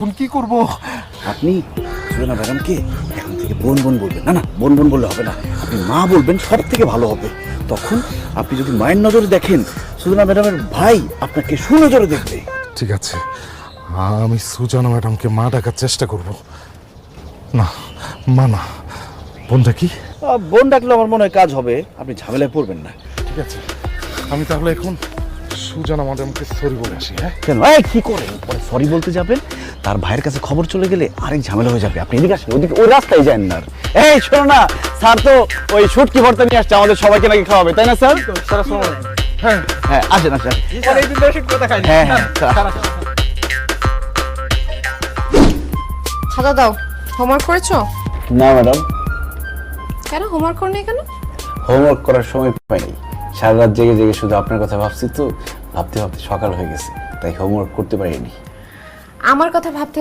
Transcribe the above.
এখন কি করব? আপনি সুলেনা ম্যাডামকে এখন থেকে বোন বোন বলবেন। না না, বোন বোন বললে হবে না, আপনি মা বলবেন, সব থেকে ভালো হবে। তখন আপনি যদি মায়ের নজরে দেখেন, সুলেনা ম্যাডামের ভাই আপনাকে সুনজরে দেখবে। ঠিক আছে, আমি সুজানা ম্যাডামকে মা ডাকার চেষ্টা করব। না মা না, বোন ডাকি। বোন ডাকলে আমার মনে হয় কাজ হবে, আপনি ঝামেলায় পড়বেন না। ঠিক আছে, আমি তাহলে এখন সুজানা ম্যাডামকে সরি বলে আসি। হ্যাঁ কেন কি করে পরে সরি বলতে যাবেন? তার ভাইয়ের কাছে খবর চলে গেলে আরেক ঝামেলা হয়ে যাবে। আপনি এদিকে আসেন, ওদিকে ওই রাস্তায় যান না। এই শোনো না, স্যার তো ওই শুটকি ভর্তা নিয়ে আসছে, আমাদের সবাইকে নাকি খাওয়াবে, তাই না স্যার? হ্যাঁ হ্যাঁ, আসেন আসেন। অনেকদিন ধরে শুটকি ভর্তা খাইনি। হ্যাঁ হ্যাঁ। খাতা দাও। হোমওয়ার্ক করেছো? না ম্যাডাম, কেন হোমওয়ার্ক করো নাই কেন? হোমওয়ার্ক করার সময় পাইনি। সারা রাত জেগে জেগে শুধু আপনার কথা ভাবছি, তো ভাবতে ভাবতে সকাল হয়ে গেছে, তাই হোমওয়ার্ক করতে পারিনি। আমার কথা ভাবতে